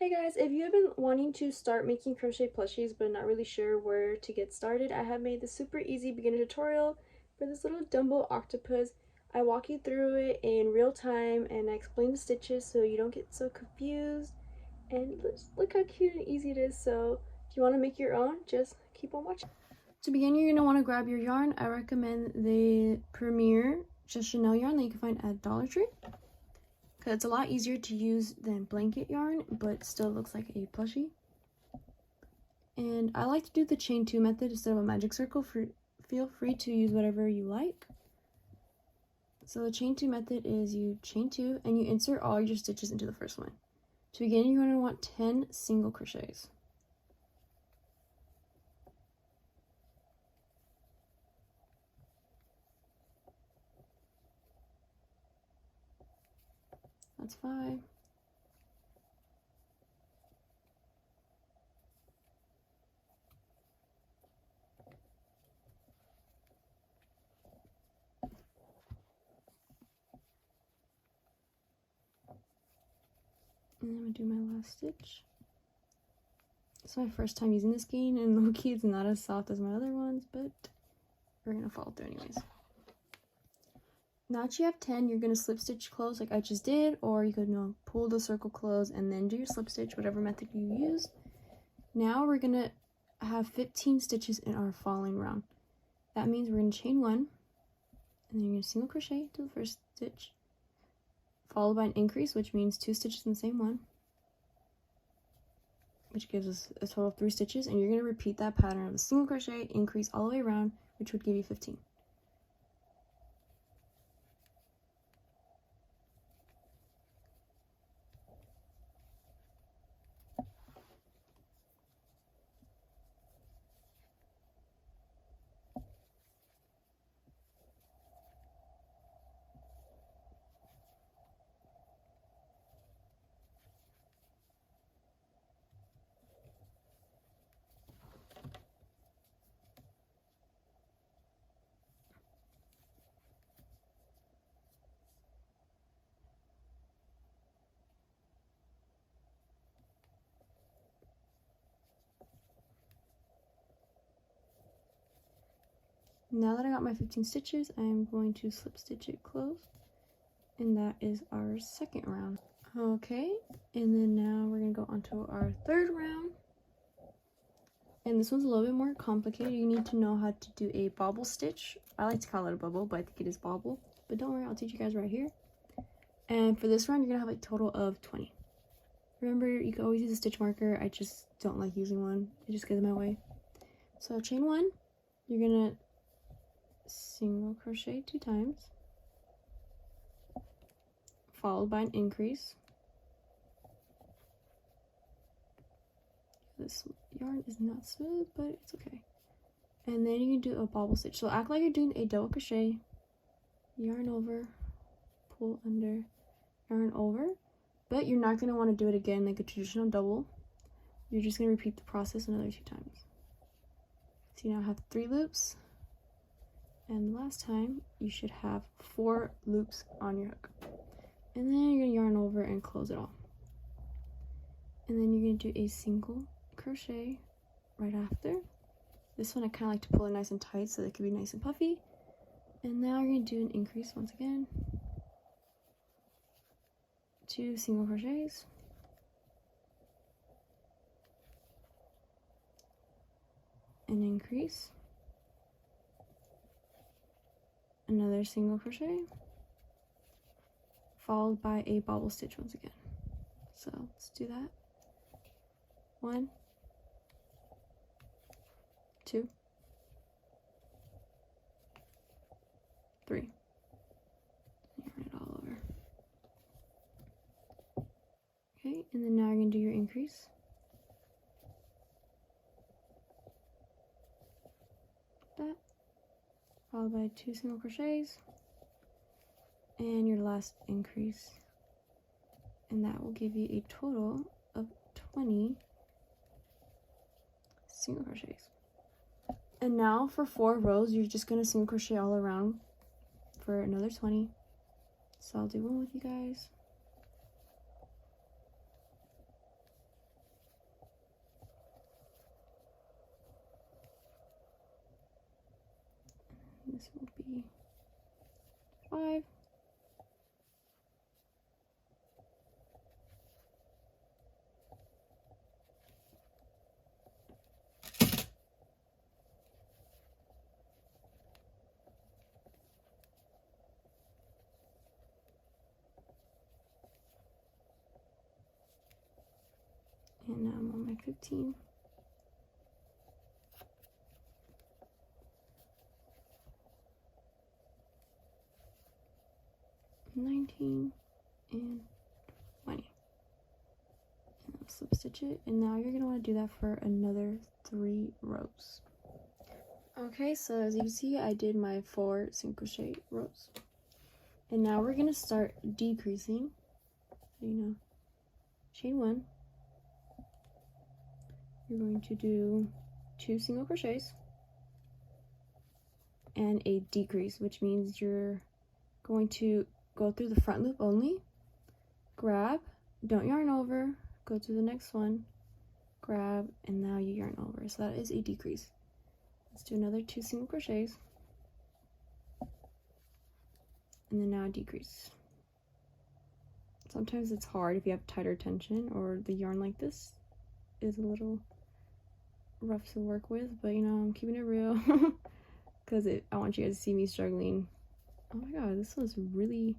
Hey guys, if you have been wanting to start making crochet plushies but not really sure where to get started, I have made this super easy beginner tutorial for this little dumbo octopus. I walk you through it in real time and I explain the stitches so you don't get so confused. And look how cute and easy it is. So if you want to make your own, just keep on watching. To begin, you're going to want to grab your yarn. I recommend the Premier Just Chanel yarn that you can find at Dollar Tree. Because it's a lot easier to use than blanket yarn, but still looks like a plushie. And I like to do the chain 2 method instead of a magic circle. Feel free to use whatever you like. So the chain 2 method is you chain 2 and you insert all your stitches into the first one. To begin, you're going to want 10 single crochets. That's 5. And I'm going to do my last stitch. It's my first time using this skein, and low-key it's not as soft as my other ones, but we're going to follow through anyways. Now that you have 10, you're going to slip stitch close like I just did, or you could pull the circle close and then do your slip stitch, whatever method you use. Now we're going to have 15 stitches in our following round. That means we're going to chain 1, and then you're going to single crochet to the first stitch, followed by an increase, which means 2 stitches in the same one, which gives us a total of 3 stitches, and you're going to repeat that pattern of a single crochet, increase all the way around, which would give you 15. Now that I got my 15 stitches, I'm going to slip stitch it closed, and that is our second round. Okay, and then now we're going to go on to our third round, and this one's a little bit more complicated. You need to know how to do a bobble stitch. I like to call it a bubble, but I think it is bobble, but don't worry, I'll teach you guys right here. And for this round, you're going to have a total of 20. Remember, you can always use a stitch marker. I just don't like using one. It just gets in my way. So chain 1, you're going to single crochet 2 times, followed by an increase. This yarn is not smooth, but it's okay. And then you can do a bobble stitch. So act like you're doing a double crochet, yarn over, pull under, yarn over, but you're not going to want to do it again like a traditional double. You're just going to repeat the process another 2 times. So you now have 3 loops. And last time, you should have 4 loops on your hook. And then you're going to yarn over and close it all. And then you're going to do a single crochet right after. This one I kind of like to pull it nice and tight so that it can be nice and puffy. And now you're going to do an increase once again. 2 single crochets. An increase. Another single crochet, followed by a bobble stitch once again. So let's do that. 1, 2, 3. Yarn it all over. Okay, and then now you're going to do your increase. That. Followed by 2 single crochets and your last increase, and that will give you a total of 20 single crochets. And now for 4 rows, you're just going to single crochet all around for another 20. So I'll do one with you guys. this will be 5. And now I'm on my 15. 19 and 20. And I'll slip stitch it, and now you're gonna want to do that for another 3 rows. Okay, so as you can see, I did my 4 single crochet rows, and now we're gonna start decreasing. So, chain 1. You're going to do 2 single crochets and a decrease, which means you're going to go through the front loop only, grab, don't yarn over, go to the next one, grab, and now you yarn over. So that is a decrease. Let's do another 2 single crochets, and then now a decrease. Sometimes it's hard if you have tighter tension or the yarn like this is a little rough to work with, but I'm keeping it real because I want you guys to see me struggling. Oh my god, this one's really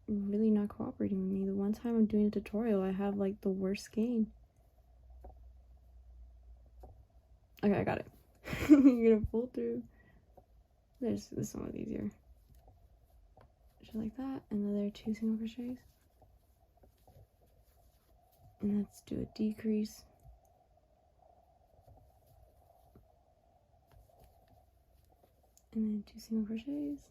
not cooperating with me. The one time I'm doing a tutorial, I have like the worst skein. Okay, I got it. You're gonna pull through. This one was easier. Just like that. Another 2 single crochets. And let's do a decrease. And then 2 single crochets.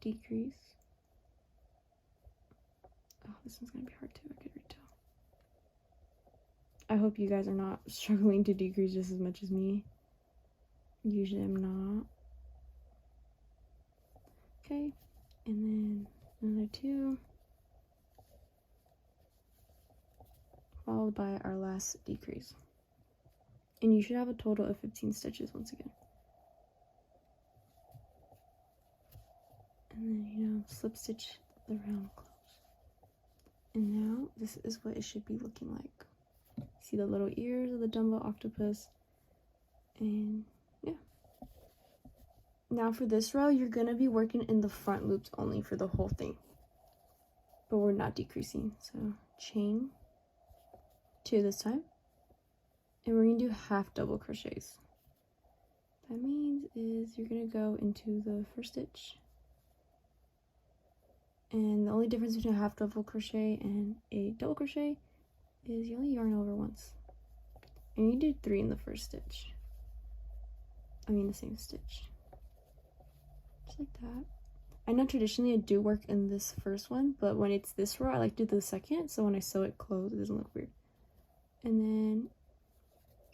Decrease. Oh, this one's gonna be hard too, I could read too. I hope you guys are not struggling to decrease just as much as me. Usually I'm not. Okay, and then another 2. Followed by our last decrease. And you should have a total of 15 stitches once again. And then, slip stitch the round close. And now this is what it should be looking like. See the little ears of the dumbo octopus. And yeah. Now for this row, you're gonna be working in the front loops only for the whole thing. But we're not decreasing. So chain 2 this time. And we're gonna do half double crochets. That means is you're gonna go into the first stitch. And the only difference between a half double crochet and a double crochet is you only yarn over once. And you do 3 in the first stitch. I mean the same stitch. Just like that. I know traditionally I do work in this first one, but when it's this row, I like to do the second, so when I sew it closed, it doesn't look weird. And then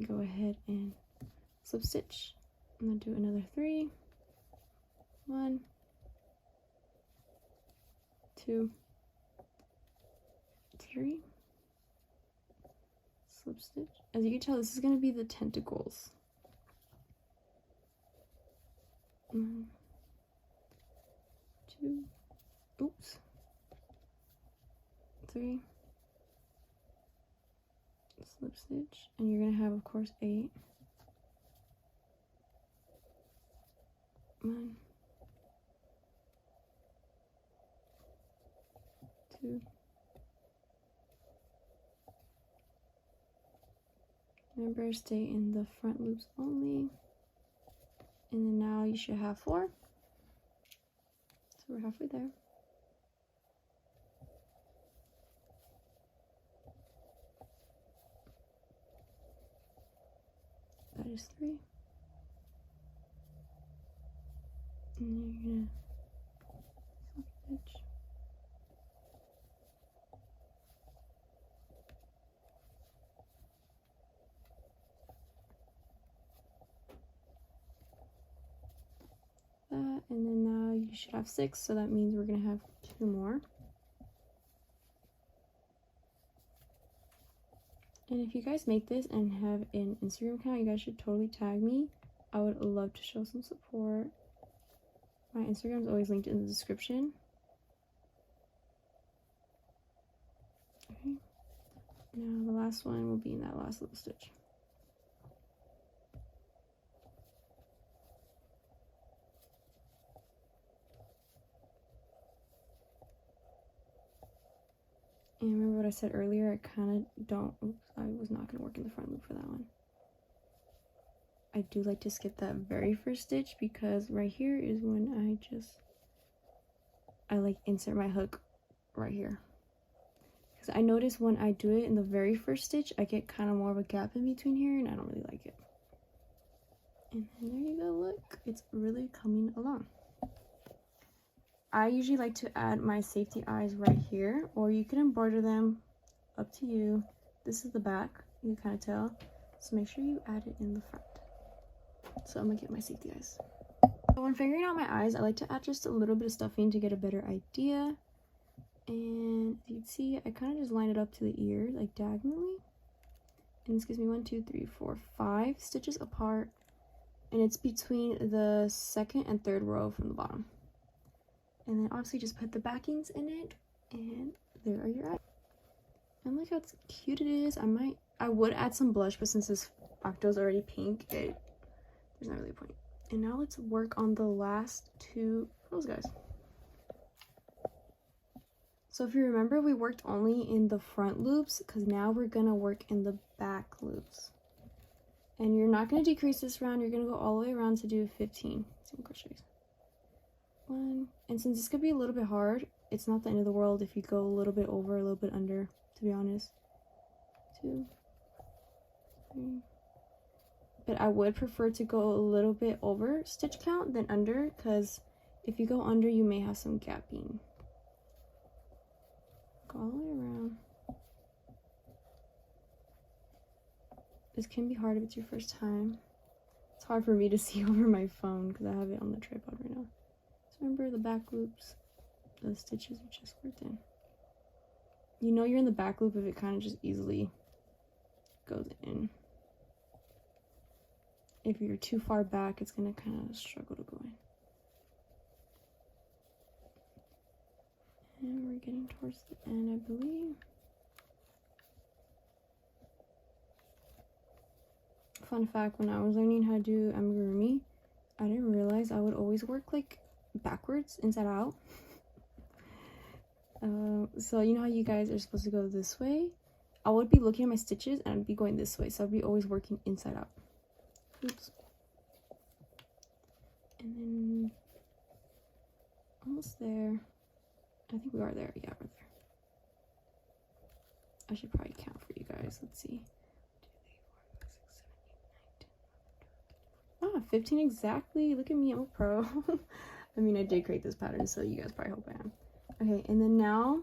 go ahead and slip stitch. And then do another 3. 1, 2, 3. Slip stitch. As you can tell, this is going to be the tentacles. 1, 2, oops, 3. Slip stitch, and you're going to have, of course, 8. 1, 2. Remember, stay in the front loops only. And then now you should have 4. So we're halfway there. That is 3. And then you're gonna slip stitch. That, and then now you should have 6, so that means we're gonna have 2 more. And if you guys make this and have an Instagram account, you guys should totally tag me. I would love to show some support. My Instagram is always linked in the description. Okay. Now the last one will be in that last little stitch. And remember what I said earlier, I kind of don't, oops, I was not going to work in the front loop for that one. I do like to skip that very first stitch because right here is when I like insert my hook right here. Because I notice when I do it in the very first stitch, I get kind of more of a gap in between here and I don't really like it. And then there you go, look, it's really coming along. I usually like to add my safety eyes right here, or you can embroider them, up to you. This is the back, you can kind of tell. So make sure you add it in the front. So I'm gonna get my safety eyes. So when figuring out my eyes, I like to add just a little bit of stuffing to get a better idea. And if you can see, I kind of just line it up to the ear, like diagonally. And this gives me 1, 2, 3, 4, 5 stitches apart. And it's between the second and third row from the bottom. And then obviously just put the backings in it, and there are your eyes. And look how cute it is. I would add some blush, but since this octo is already pink, there's not really a point. And now let's work on the last 2 rows, guys. So if you remember, we worked only in the front loops, because now we're gonna work in the back loops. And you're not gonna decrease this round, you're gonna go all the way around to do 15 single crochets. 1, and since this could be a little bit hard, it's not the end of the world if you go a little bit over, a little bit under, to be honest. 2, 3. But I would prefer to go a little bit over stitch count than under, because if you go under, you may have some gapping. Go all the way around. This can be hard if it's your first time. It's hard for me to see over my phone because I have it on the tripod right now. Remember the back loops, the stitches we just worked in. You know you're in the back loop if it kind of just easily goes in. If you're too far back, it's going to kind of struggle to go in. And we're getting towards the end, I believe. Fun fact, when I was learning how to do amigurumi, I didn't realize I would always work like backwards, inside out. So you know how you guys are supposed to go this way? I would be looking at my stitches and I'd be going this way, so I'd be always working inside out. Oops. And then almost there. I think we are there. Yeah, we're there. I should probably count for you guys. Let's see. 15 exactly. Look at me, I'm a pro. I mean, I did create this pattern, so you guys probably hope I am. Okay, and then now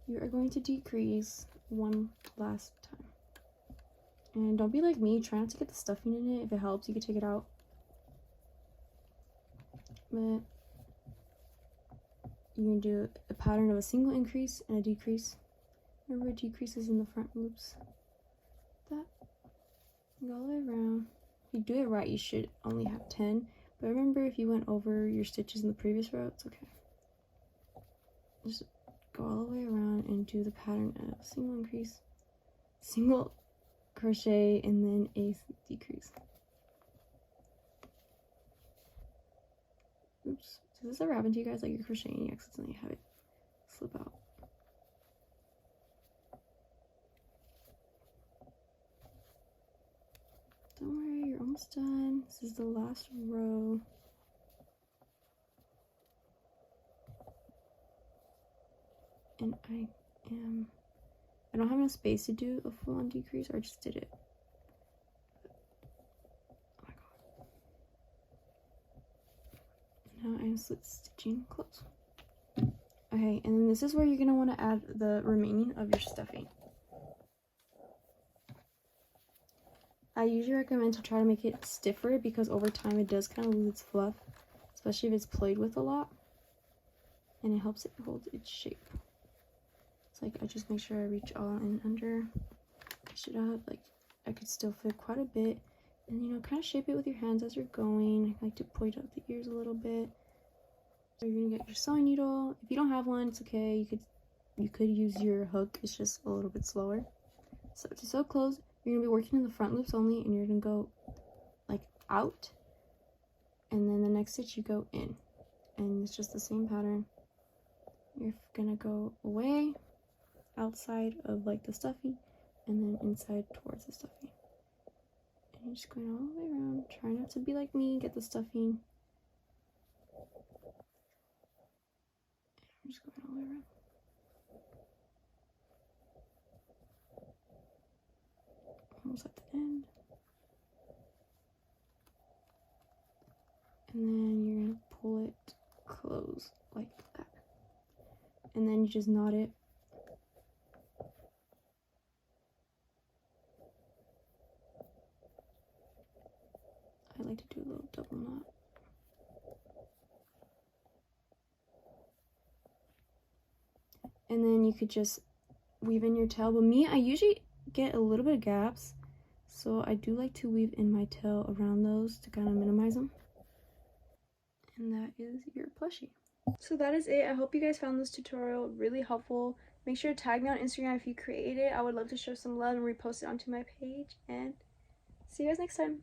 you are going to decrease one last time. And don't be like me, try not to get the stuffing in it. If it helps, you can take it out. But you can do a pattern of a single increase and a decrease. Remember, decreases in the front loops. That. Go all the way around. If you do it right, you should only have 10. But remember, if you went over your stitches in the previous row, it's okay. Just go all the way around and do the pattern of single increase, single crochet, and then a decrease. Oops. Does this ever happen to you guys? Like you're crocheting and you accidentally have it slip out? Don't worry, you're almost done. This is the last row. And I don't have enough space to do a full-on decrease, or I just did it. Oh my god. Now I'm slip stitching close. Okay, and then this is where you're gonna want to add the remaining of your stuffing. I usually recommend to try to make it stiffer because over time it does kind of lose its fluff, especially if it's played with a lot, and it helps it hold its shape. It's like I just make sure I reach all in under. I should have, like, I could still fit quite a bit. And, you know, kind of shape it with your hands as you're going. I like to point out the ears a little bit. So you're gonna get your sewing needle. If you don't have one, it's okay. You could use your hook. It's just a little bit slower. So to sew clothes, you're gonna be working in the front loops only, and you're gonna go like out, and then the next stitch you go in, and it's just the same pattern. You're gonna go away, outside of like the stuffing, and then inside towards the stuffing. And you're just going all the way around. Try not to be like me, get the stuffing. I'm just going all the way around. Almost at the end. And then you're gonna pull it close like that. And then you just knot it. I like to do a little double knot. And then you could just weave in your tail. But me, I usually get a little bit of gaps, so I do like to weave in my tail around those to kind of minimize them. And that is your plushie. So that is it. I hope you guys found this tutorial really helpful. Make sure to tag me on Instagram if you create it. I would love to show some love and repost it onto my page. And see you guys next time.